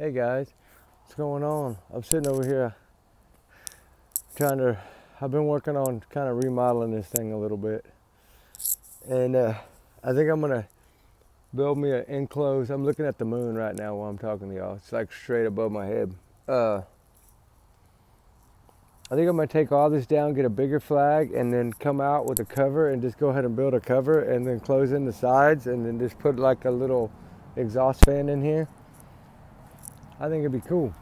Hey guys, what's going on? I'm sitting over here I've been working on kind of remodeling this thing a little bit. And I think I'm gonna build me an enclosed, I'm looking at the moon right now while I'm talking to y'all. It's like straight above my head. I think I'm gonna take all this down, get a bigger flag, and then come out with a cover and just go ahead and build a cover and then close in the sides and then just put like a little exhaust fan in here. I think it'd be cool.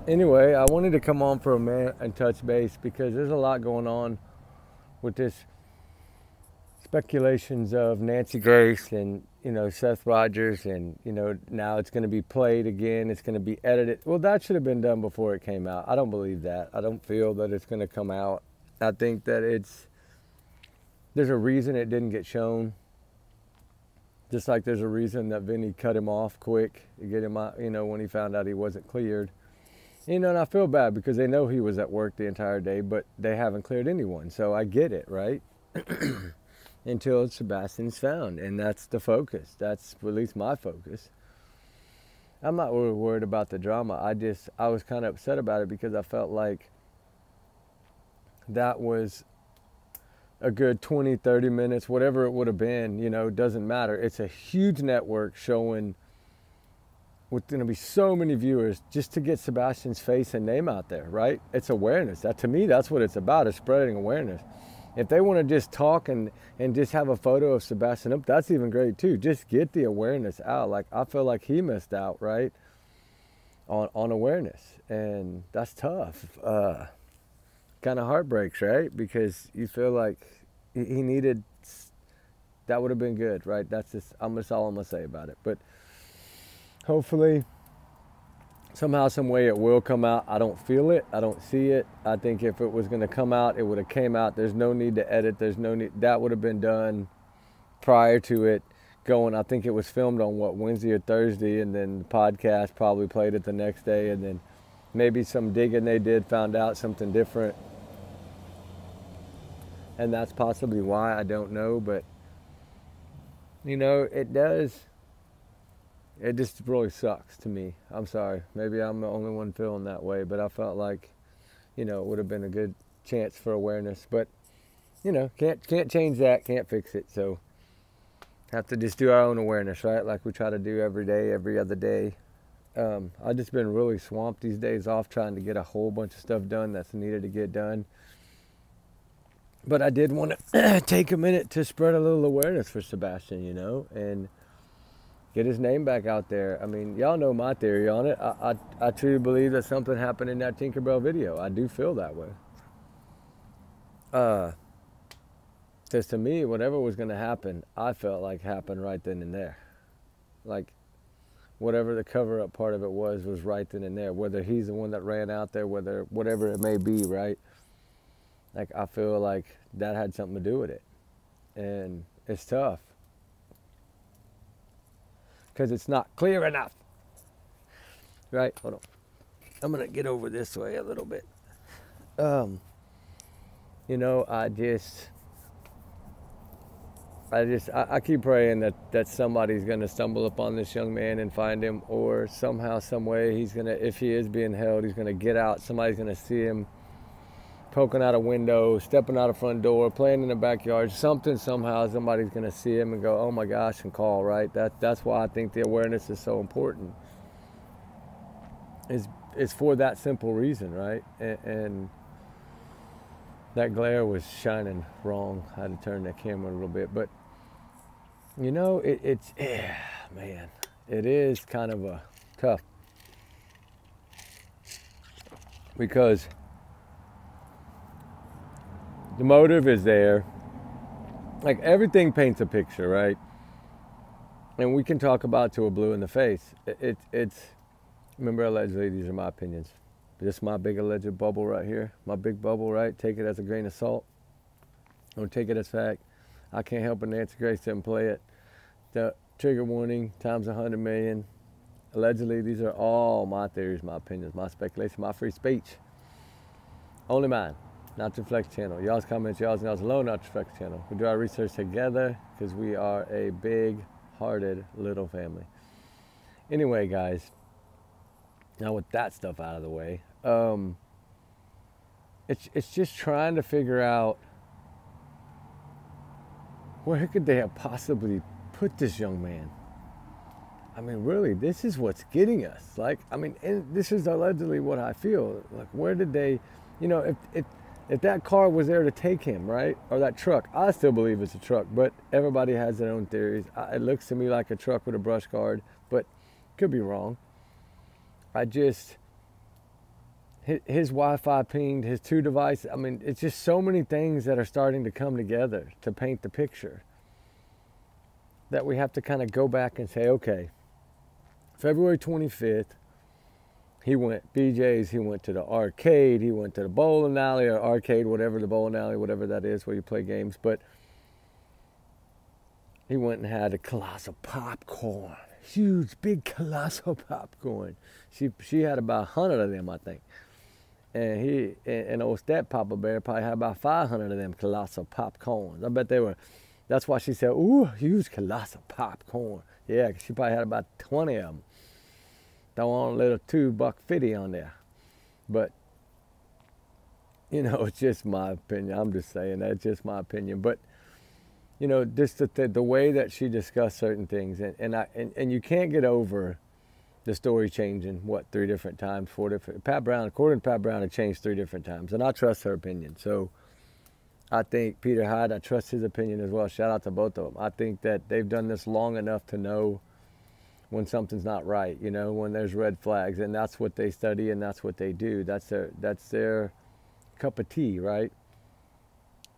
Anyway, I wanted to come on for a minute and touch base because there's a lot going on with this speculations of Nancy Grace and, Seth Rogers, and, now it's going to be played again. It's going to be edited. Well, that should have been done before it came out. I don't believe that. I don't feel that it's going to come out. I think that there's a reason it didn't get shown. Just like there's a reason that Vinny cut him off quick to get him out, when he found out he wasn't cleared. And I feel bad because they know he was at work the entire day, but they haven't cleared anyone. So I get it, right? Until Sebastian's found, and that's the focus. That's at least my focus. I'm not really worried about the drama. I was kind of upset about it because I felt like that was a good 20, 30 minutes, whatever it would have been, doesn't matter. It's a huge network showing with going to be so many viewers just to get Sebastian's face and name out there, right? It's awareness. That, to me, that's what it's about, is spreading awareness. If they want to just talk and just have a photo of Sebastian up, that's even great too. Just get the awareness out. Like, I feel like he missed out, right, on awareness. And that's tough. Kind of heartbreaks, right? Because you feel like he needed, that would have been good, right? That's all I'm going to say about it. But hopefully, somehow, some way it will come out. I don't feel it. I don't see it. I think if it was going to come out, it would have came out. There's no need to edit. There's no need. That would have been done prior to it going. I think it was filmed on, Wednesday or Thursday, and then the podcast probably played it the next day, and then maybe some digging they did found out something different. And that's possibly why. I don't know. But, it does. It just really sucks to me. I'm sorry. Maybe I'm the only one feeling that way, but I felt like, it would have been a good chance for awareness. But, can't change that, can't fix it. So, have to just do our own awareness, right? Like we try to do every day, every other day. I've just been really swamped these days off trying to get a whole bunch of stuff done that's needed to get done. But I did want to take a minute to spread a little awareness for Sebastian, and get his name back out there. I mean, y'all know my theory on it. I truly believe that something happened in that Tinkerbell video. I do feel that way. Because to me, whatever was going to happen, I felt like happened right then and there. Like, whatever the cover-up part of it was right then and there. Whether he's the one that ran out there, whatever it may be, right? Like, I feel like that had something to do with it. And it's tough. Because it's not clear enough. Right? Hold on. I'm going to get over this way a little bit. I keep praying that somebody's going to stumble upon this young man and find him, or somehow, some way, if he is being held, he's going to get out. Somebody's going to see him poking out a window, stepping out a front door, playing in the backyard, somehow somebody's going to see him and go, oh my gosh, and call, right? That's why I think the awareness is so important. It's for that simple reason, right? And that glare was shining wrong. I had to turn that camera a little bit. But, man, it is kind of a tough. Because the motive is there. Like, everything paints a picture, right? And we can talk about till we're blue in the face. Remember, allegedly, these are my opinions. This is my big alleged bubble right here. My big bubble, right? Take it as a grain of salt. Don't take it as fact. I can't help it. Nancy Grace didn't play it. The trigger warning times 100 million. Allegedly, these are all my theories, my opinions, my speculation, my free speech. Only mine. Not the Flex channel. Y'all's comments, y'all's alone, not the Flex channel. We do our research together because we are a big-hearted little family. Anyway, guys, now with that stuff out of the way, it's just trying to figure out where could they have possibly put this young man. I mean, really, this is what's getting us. Like, I mean, and this is allegedly what I feel. Like, where did they, you know, if that car was there to take him, right, or that truck, I still believe it's a truck, but everybody has their own theories. It looks to me like a truck with a brush guard, but could be wrong. His Wi-Fi pinged, his 2 devices. I mean, it's just so many things that are starting to come together to paint the picture that we have to kind of go back and say, okay, February 25th, he went BJ's, he went to the arcade, he went to the bowling alley or arcade, whatever the bowling alley, whatever that is where you play games, but he went and had a colossal popcorn, huge, big colossal popcorn. She had about 100 of them, I think. And old step Papa Bear probably had about 500 of them colossal popcorns. I bet they were, that's why she said, ooh, huge colossal popcorn. Yeah, 'cause she probably had about 20 of them. Throw on a little $2.50 on there. But, you know, it's just my opinion. I'm just saying that's just my opinion. But, you know, just the way that she discussed certain things. And you can't get over the story changing, 3 different times, 4 different. Pat Brown, according to Pat Brown, it changed 3 different times. And I trust her opinion. So I think Peter Hyde, I trust his opinion as well. Shout out to both of them. I think that they've done this long enough to know when something's not right, you know, when there's red flags. And that's what they study and that's what they do. That's their cup of tea, right?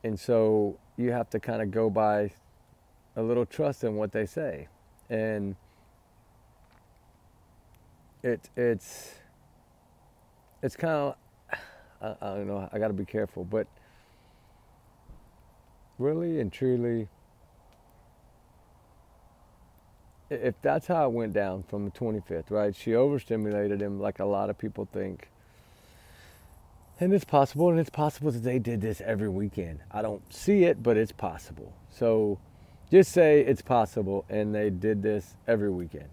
And so you have to kind of go by a little trust in what they say. And it's kind of, I don't know, I got to be careful, but really and truly, if that's how it went down from the 25th, right? She overstimulated him like a lot of people think. And it's possible that they did this every weekend. I don't see it, but it's possible. So just say it's possible and they did this every weekend.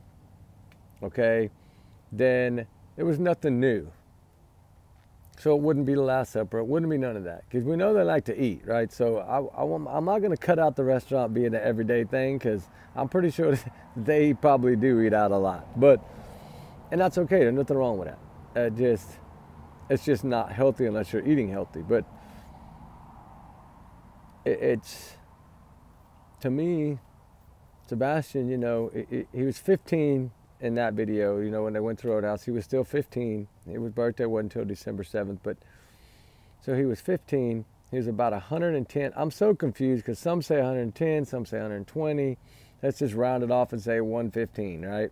Okay? Then it was nothing new. So it wouldn't be the Last Supper. It wouldn't be none of that. Because we know they like to eat, right? So I'm not going to cut out the restaurant being an everyday thing, because I'm pretty sure they probably do eat out a lot. And that's okay. There's nothing wrong with that. It's just not healthy unless you're eating healthy. But it's, to me, Sebastian, you know, he was 15 in that video, you know, when they went to Roadhouse. He was still 15. His birthday wasn't until December 7th, but so he was 15. He was about 110. I'm so confused because some say 110, some say 120. Let's just round it off and say 115, right?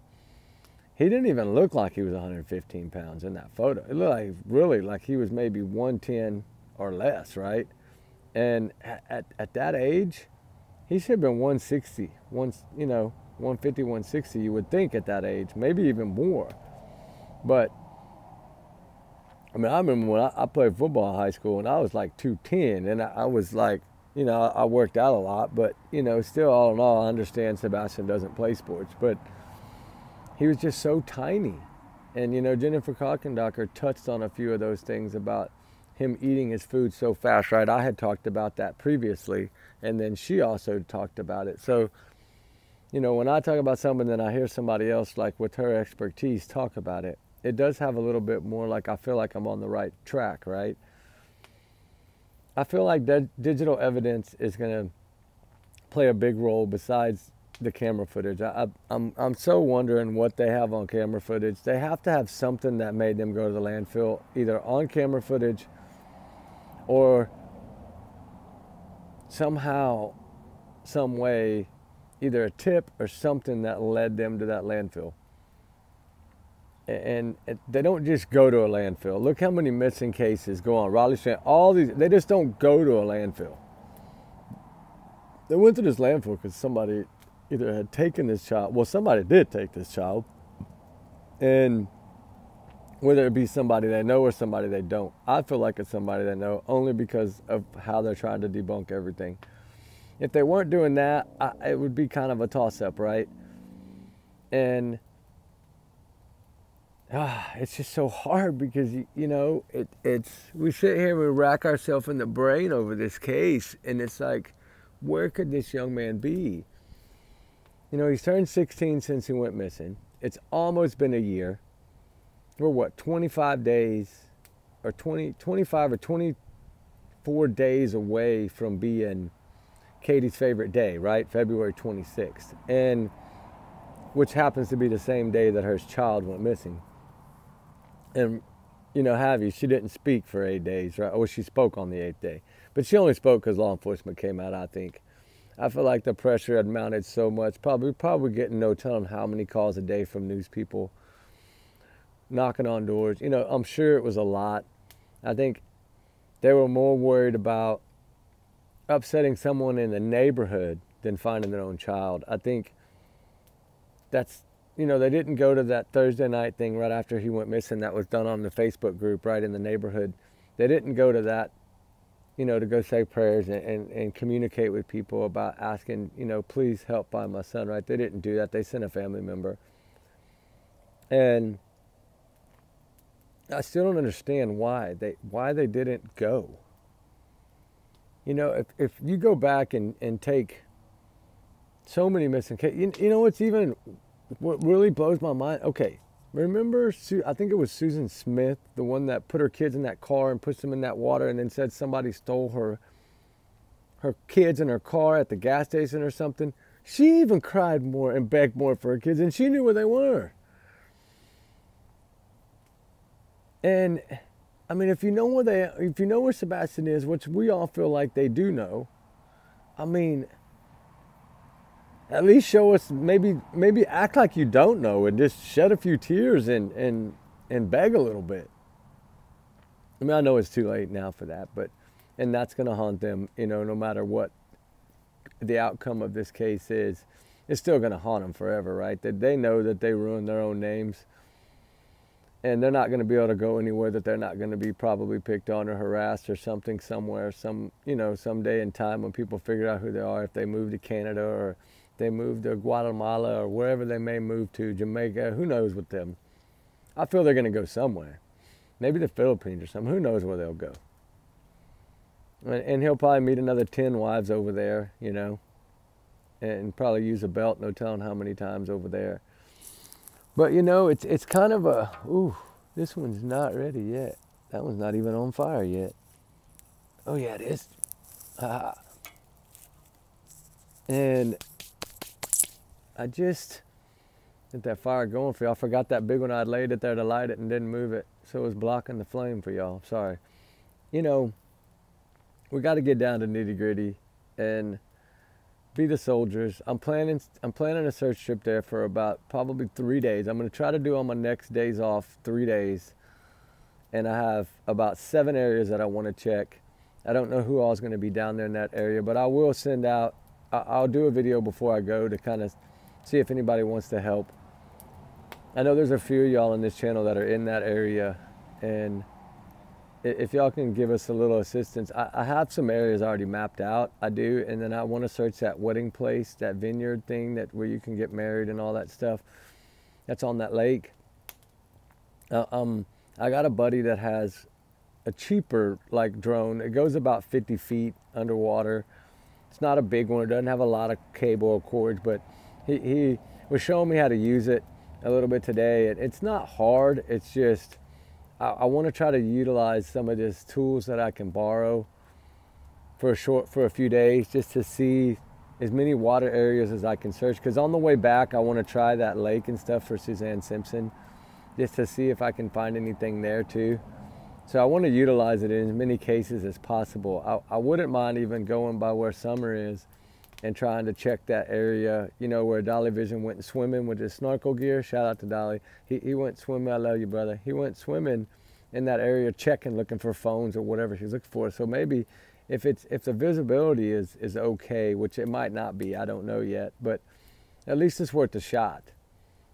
He didn't even look like he was 115 pounds in that photo. It looked like really like he was maybe 110 or less, right? And at that age, he should have been 160, 150, 160, you would think at that age, maybe even more. But, I mean, I remember when I played football in high school and I was like 210, and I was like, you know, I worked out a lot, but, you know, still all in all, I understand Sebastian doesn't play sports, but he was just so tiny. And, you know, Jennifer Kalkendocker touched on a few of those things about him eating his food so fast, right? I had talked about that previously, and then she also talked about it. So, you know, when I talk about something, then I hear somebody else, like with her expertise, talk about it, it does have a little bit more, like I feel like I'm on the right track, right? I feel like digital evidence is going to play a big role besides the camera footage. I'm so wondering what they have on camera footage. They have to have something that made them go to the landfill, either on camera footage or somehow, some way, either a tip or something that led them to that landfill. And they don't just go to a landfill. Look how many missing cases go on. Raleigh Strand, all these, they just don't go to a landfill. They went to this landfill because somebody either had taken this child. Well, somebody did take this child. And whether it be somebody they know or somebody they don't, I feel like it's somebody they know, only because of how they're trying to debunk everything. If they weren't doing that, it would be kind of a toss-up, right? And it's just so hard because, you know, we sit here and we rack ourselves in the brain over this case, and it's like, where could this young man be? You know, he's turned 16 since he went missing. It's almost been a year. We're what, 25 days or 25 or 24 days away from being Katie's favorite day, right? February 26th. And which happens to be the same day that her child went missing. And, you know, she didn't speak for 8 days, right? Or she spoke on the 8th day. But she only spoke because law enforcement came out, I think. I feel like the pressure had mounted so much. Probably getting no telling how many calls a day from news people knocking on doors. You know, I'm sure it was a lot. I think they were more worried about upsetting someone in the neighborhood than finding their own child. I think that's, you know, they didn't go to that Thursday night thing right after he went missing that was done on the Facebook group right in the neighborhood. They didn't go to that, you know, to go say prayers and communicate with people about asking, you know, please help find my son, right? They didn't do that. They sent a family member. And I still don't understand why they didn't go. You know, if you go back and take so many missing cases, you know what really blows my mind? Okay, remember, I think it was Susan Smith, the one that put her kids in that car and pushed them in that water and then said somebody stole her kids in her car at the gas station or something. She even cried more and begged more for her kids, and she knew where they were. And I mean, if you know where Sebastian is, which we all feel like they do know, I mean, at least show us, maybe act like you don't know and just shed a few tears and beg a little bit. I mean, I know it's too late now for that, and that's going to haunt them, you know, no matter what the outcome of this case is. It's still going to haunt them forever, right? That they know that they ruined their own names. And they're not going to be able to go anywhere that they're not going to be probably picked on or harassed or something somewhere, someday in time when people figure out who they are, if they move to Canada or they move to Guatemala or wherever they may move to, Jamaica, who knows with them. I feel they're going to go somewhere. Maybe the Philippines or something. Who knows where they'll go. And he'll probably meet another 10 wives over there, you know, and probably use a belt, no telling how many times over there. But, you know, it's kind of this one's not ready yet. That one's not even on fire yet. Oh, yeah, it is. And I just get that fire going for y'all. I forgot that big one. I'd laid it there to light it and didn't move it. So it was blocking the flame for y'all. Sorry. You know, we got to get down to nitty gritty and be the soldiers. I'm planning a search trip there for about probably 3 days. I'm going to try to do on my next days off 3 days. And I have about 7 areas that I want to check. I don't know who all is going to be down there in that area, but I will send out, I'll do a video before I go to kind of see if anybody wants to help. I know there's a few of y'all on this channel that are in that area, and if y'all can give us a little assistance. I have some areas already mapped out. I do, and then I want to search that wedding place, that vineyard thing where you can get married and all that stuff. That's on that lake. I got a buddy that has a cheaper like drone. It goes about 50 feet underwater. It's not a big one. It doesn't have a lot of cable or cords, but he was showing me how to use it a little bit today. It's not hard. It's just I want to try to utilize some of these tools that I can borrow for a few days, just to see as many water areas as I can search. Because on the way back, I want to try that lake and stuff for Suzanne Simpson, just to see if I can find anything there too. So I want to utilize it in as many cases as possible. I wouldn't mind even going by where Summer is and trying to check that area, you know, where Dolly Vision went swimming with his snorkel gear. Shout out to Dolly. He went swimming. I love you, brother. He went swimming in that area, checking, looking for phones or whatever she's looking for. So maybe if the visibility is okay, which it might not be, I don't know yet, but at least it's worth a shot,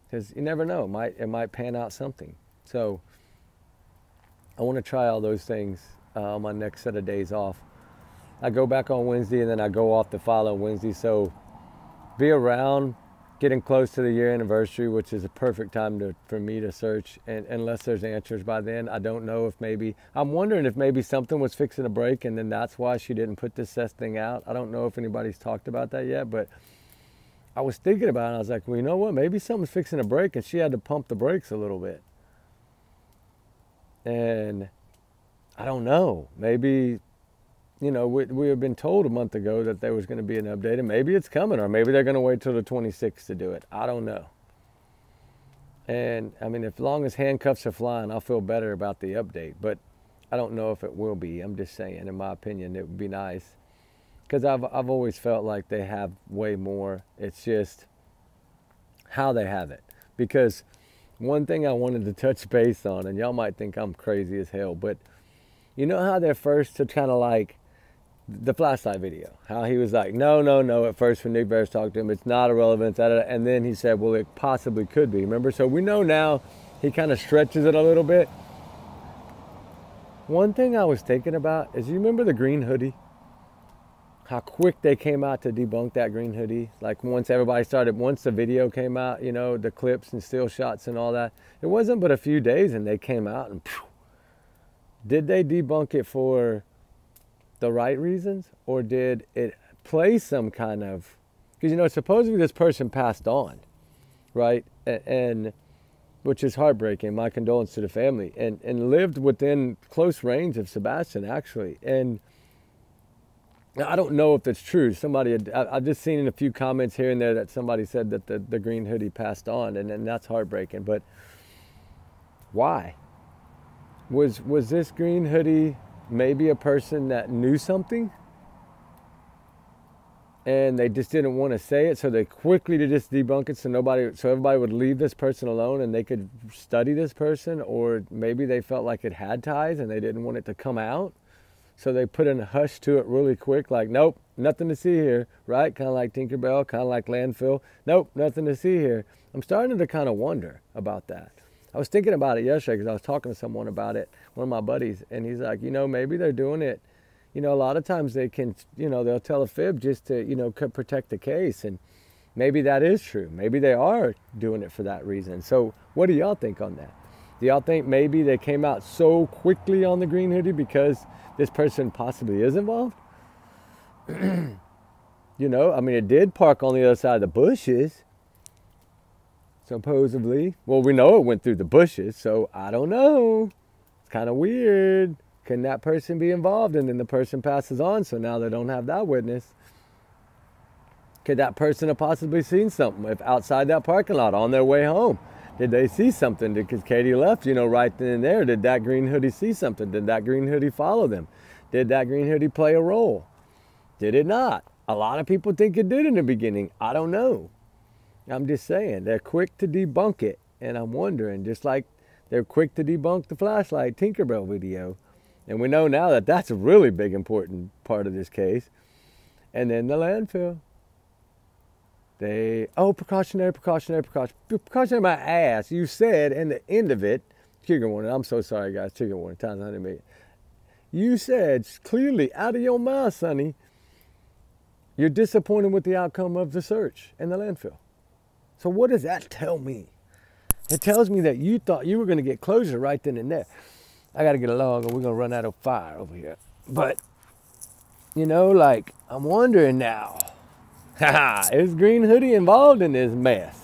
because you never know. It might pan out something. So I want to try all those things on my next set of days off. I go back on Wednesday and then I go off the following Wednesday. So be around getting close to the year anniversary, which is a perfect time for me to search. And unless there's answers by then, I don't know if maybe, I'm wondering if maybe something was fixing to break and then that's why she didn't put this thing out. I don't know if anybody's talked about that yet, but I was thinking about it. I was like, well, you know what? Maybe something's fixing to break and she had to pump the brakes a little bit. And I don't know. Maybe, you know, we had been told a month ago that there was going to be an update, and maybe it's coming, or maybe they're going to wait till the 26th to do it. I don't know. And, I mean, as long as handcuffs are flying, I'll feel better about the update. But I don't know if it will be. I'm just saying, in my opinion, it would be nice. Because I've always felt like they have way more. It's just how they have it. Because one thing I wanted to touch base on, and y'all might think I'm crazy as hell, but you know how they're first to kind of like the flashlight video, how he was like, no, at first when Nick Bears talked to him, it's not irrelevant, and then he said, well, it possibly could be, remember? So we know now he kind of stretches it a little bit. One thing I was thinking about is, you remember the green hoodie? How quick they came out to debunk that green hoodie. Like once the video came out, you know, the clips and still shots and all that, it wasn't but a few days and they came out and phew. Did they debunk it for the right reasons, or did it play some kind of, because, you know, supposedly this person passed on, right? And which is heartbreaking. My condolences to the family, and lived within close range of Sebastian, actually. And I don't know if that's true. I've just seen in a few comments here and there that somebody said that the green hoodie passed on, and that's heartbreaking. But why? Was this green hoodie maybe a person that knew something and they just didn't want to say it, so they quickly to just debunk it so everybody would leave this person alone and they could study this person? Or maybe they felt like it had ties and they didn't want it to come out, so they put in a hush to it really quick, like, nope, nothing to see here, right? Kind of like Tinkerbell, kind of like Landfill. Nope, nothing to see here. I'm starting to kind of wonder about that. I was thinking about it yesterday because I was talking to someone about it, one of my buddies, and he's like, you know, maybe they're doing it, you know, a lot of times they can, you know, they'll tell a fib just to, you know, protect the case, and maybe that is true. Maybe they are doing it for that reason. So what do y'all think on that? Do y'all think maybe they came out so quickly on the green hoodie because this person possibly is involved? You know, I mean, it did park on the other side of the bushes, supposedly. Well, we know it went through the bushes, so I don't know. It's kind of weird. Can that person be involved? And then the person passes on, so now they don't have that witness. Could that person have possibly seen something if outside that parking lot on their way home? Did they see something? Because Katie left, you know, right then and there. Did that green hoodie see something? Did that green hoodie follow them? Did that green hoodie play a role? Did it not? A lot of people think it did in the beginning. I don't know. I'm just saying, they're quick to debunk it. And I'm wondering, just like they're quick to debunk the flashlight Tinkerbell video. And we know now that that's a really big, important part of this case. And then the landfill. Precautionary my ass. You said in the end of it, trigger warning, I'm so sorry guys, trigger warning, times 100 million. You said clearly out of your mouth, Sonny, you're disappointed with the outcome of the search in the landfill. So what does that tell me? It tells me that you thought you were going to get closure right then and there. I got to get along or we're going to run out of fire over here. But, you know, like, I'm wondering now, is Green Hoodie involved in this mess?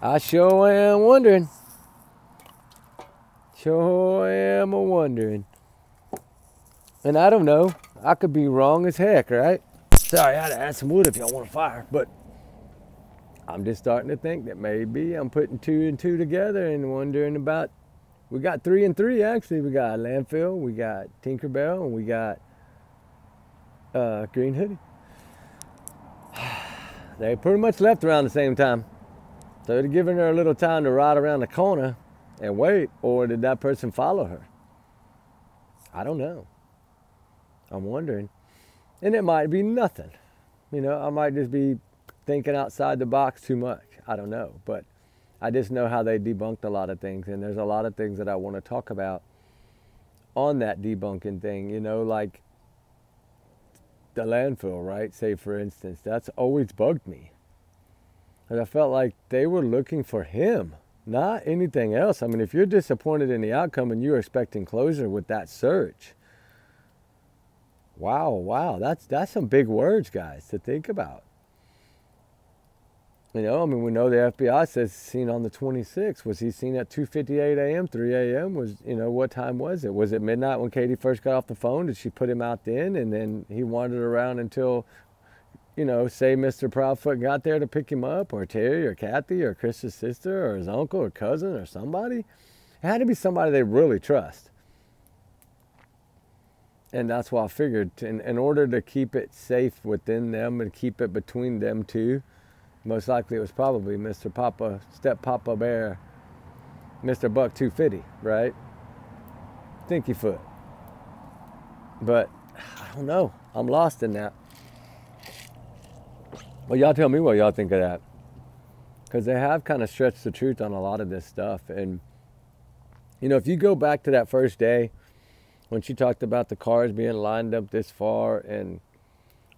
I sure am wondering. Sure am wondering. And I don't know. I could be wrong as heck, right? Sorry, I had to add some wood if y'all want a fire. But I'm just starting to think that maybe I'm putting 2 and 2 together and wondering about, we got 3 and 3 actually. We got Landfill, we got Tinkerbell, and we got Green Hoodie. They pretty much left around the same time. So they're giving her a little time to ride around the corner and wait, or did that person follow her? I don't know. I'm wondering. And it might be nothing. You know, I might just be thinking outside the box too much. I don't know. But I just know how they debunked a lot of things. And there's a lot of things that I want to talk about on that debunking thing. You know, like the landfill, right? Say, for instance, that's always bugged me. And I felt like they were looking for him, not anything else. I mean, if you're disappointed in the outcome and you're expecting closure with that search, wow, that's some big words, guys, to think about. You know, I mean, we know the FBI says seen on the 26th. Was he seen at 2:58 a.m., 3 a.m.? Was, you know, what time was it? Was it midnight when Katie first got off the phone? Did she put him out then? And then he wandered around until, you know, say Mr. Proudfoot got there to pick him up, or Terry or Kathy or Chris's sister or his uncle or cousin or somebody? It had to be somebody they really trust. And that's why I figured in order to keep it safe within them and keep it between them two, most likely it was probably Mr. Papa, Step Papa Bear, Mr. Buck 250, right? Stinky Foot. But I don't know. I'm lost in that. Well, y'all tell me what y'all think of that. Because they have kind of stretched the truth on a lot of this stuff. And, you know, if you go back to that first day when she talked about the cars being lined up this far and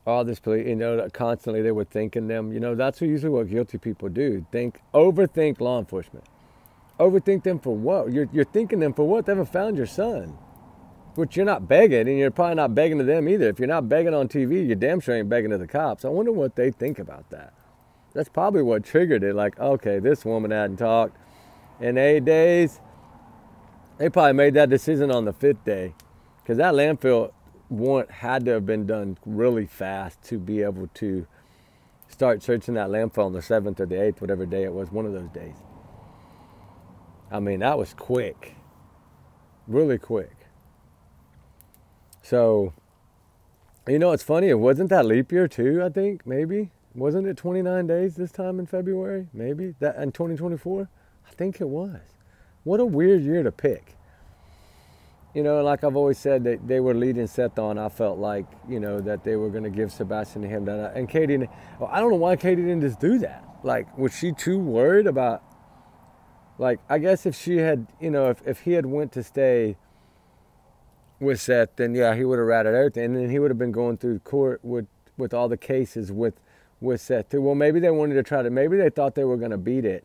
all this, you know, constantly they were thinking them. You know, that's usually what guilty people do. Overthink law enforcement. Overthink them for what? You're thinking them for what? They haven't found your son. Which you're not begging, and you're probably not begging to them either. If you're not begging on TV, you damn sure ain't begging to the cops. I wonder what they think about that. That's probably what triggered it. Like, okay, this woman hadn't talked in 8 days. They probably made that decision on the 5th day. Because that landfill warrant had to have been done really fast to be able to start searching that landfill on the 7th or the 8th, whatever day it was, one of those days. I mean, that was quick. Really quick. So, you know, it's funny. It wasn't that leap year too, I think, maybe. Wasn't it 29 days this time in February? Maybe. That in 2024? I think it was. What a weird year to pick. You know, like I've always said, that they were leading Seth on. I felt like, you know, that they were going to give Sebastian to him. And Katie, well, I don't know why Katie didn't just do that. Like, was she too worried about, like, I guess if she had, you know, if he had went to stay with Seth, then yeah, he would have ratted everything. And then he would have been going through court with all the cases with Seth too. Well, maybe they wanted to try to, maybe they thought they were going to beat it.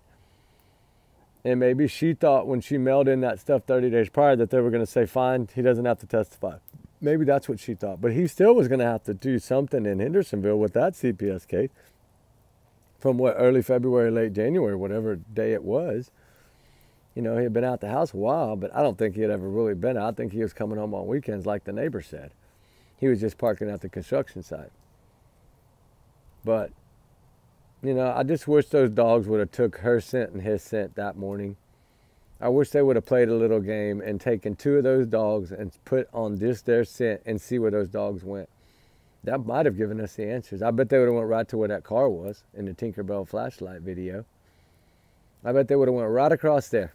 And maybe she thought when she mailed in that stuff 30 days prior that they were going to say, fine, he doesn't have to testify. Maybe that's what she thought. But he still was going to have to do something in Hendersonville with that CPS case from what, early February, late January, whatever day it was. You know, he had been out the house a while, but I don't think he had ever really been out. I think he was coming home on weekends like the neighbor said. He was just parking at the construction site. But, you know, I just wish those dogs would have took her scent and his scent that morning. I wish they would have played a little game and taken 2 of those dogs and put on just their scent and see where those dogs went. That might have given us the answers. I bet they would have went right to where that car was in the Tinkerbell flashlight video. I bet they would have went right across there.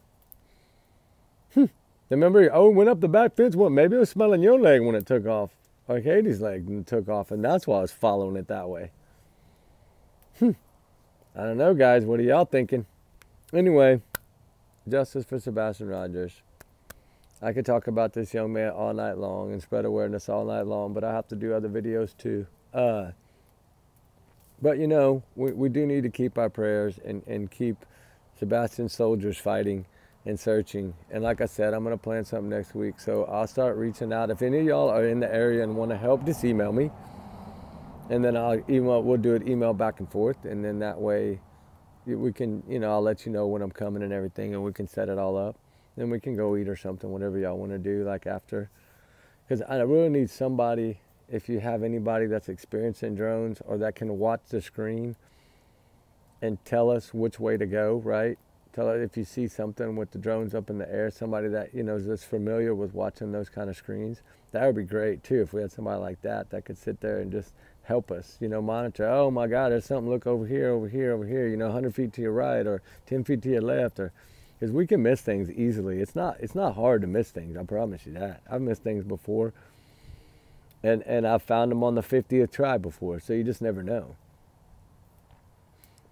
Remember, went up the back fence. Well, maybe it was smelling your leg when it took off. Or Katie's leg and took off, and that's why I was following it that way. I don't know, guys. What are y'all thinking? Anyway, justice for Sebastian Rogers. I could talk about this young man all night long and spread awareness all night long, but I have to do other videos too. But, you know, we do need to keep our prayers and keep Sebastian's soldiers fighting and searching. And like I said, I'm going to plan something next week. So I'll start reaching out. If any of y'all are in the area and want to help, just email me. And then we'll do it email back and forth. And then that way we can, you know, I'll let you know when I'm coming and everything, and we can set it all up. Then we can go eat or something, whatever y'all want to do, like after. Because I really need somebody, if you have anybody that's experienced in drones or that can watch the screen and tell us which way to go, right? Tell us if you see something with the drones up in the air, somebody that, you know, is just familiar with watching those kind of screens. That would be great too, if we had somebody like that that could sit there and just help us, you know, monitor. Oh my God, there's something, look over here, you know, 100 feet to your right or 10 feet to your left, or because we can miss things easily. It's not hard to miss things, I promise you that. I've missed things before, and I've found them on the 50th try before, so you just never know.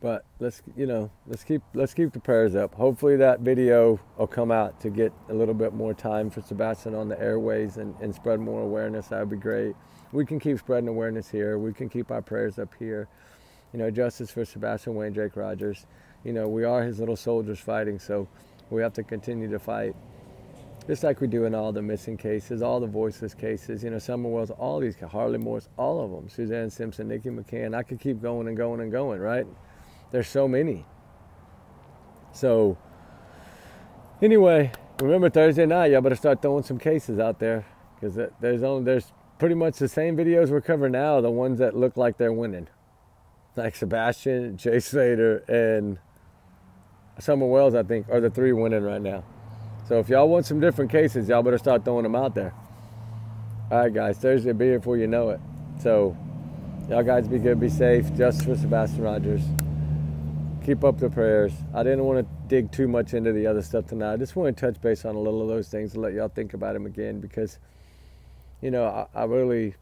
But let's keep the prayers up. Hopefully that video will come out to get a little bit more time for Sebastian on the airways and spread more awareness. That would be great. We can keep spreading awareness here. We can keep our prayers up here. You know, justice for Sebastian Wayne Drake Rogers. You know, we are his little soldiers fighting, so we have to continue to fight. Just like we do in all the missing cases, all the voiceless cases, you know, Summer Wells, all these, Harley Morris, all of them, Suzanne Simpson, Nikki McCann. I could keep going and going and going, right? There's so many. So, anyway, remember Thursday night, y'all better start throwing some cases out there, because there's pretty much the same videos we're covering now, the ones that look like they're winning. Like Sebastian, Jay Slater, and Summer Wells, I think, are the three winning right now. So if y'all want some different cases, y'all better start throwing them out there. All right, guys, Thursday will be here before you know it. So y'all guys be good, be safe. Justice for Sebastian Rogers. Keep up the prayers. I didn't want to dig too much into the other stuff tonight. I just want to touch base on a little of those things and let y'all think about them again, because, you know, I really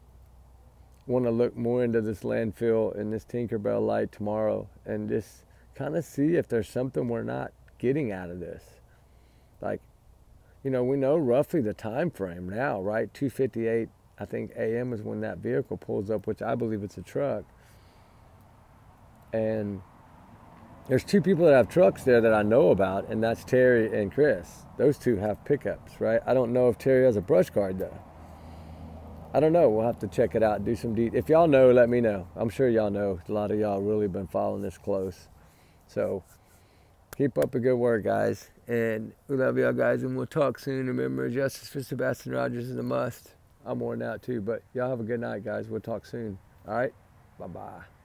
want to look more into this landfill and this Tinkerbell light tomorrow and just kind of see if there's something we're not getting out of this. Like, you know, we know roughly the time frame now, right? 2:58, I think, a.m. is when that vehicle pulls up, which I believe it's a truck. And there's two people that have trucks there that I know about, and that's Terry and Chris. Those two have pickups, right? I don't know if Terry has a brush card, though. I don't know. We'll have to check it out and do some if y'all know, let me know. I'm sure y'all know. A lot of y'all really been following this close. So keep up the good work, guys. And we love y'all, guys, and we'll talk soon. Remember, justice for Sebastian Rogers is a must. I'm worn out, too. But y'all have a good night, guys. We'll talk soon. All right? Bye-bye.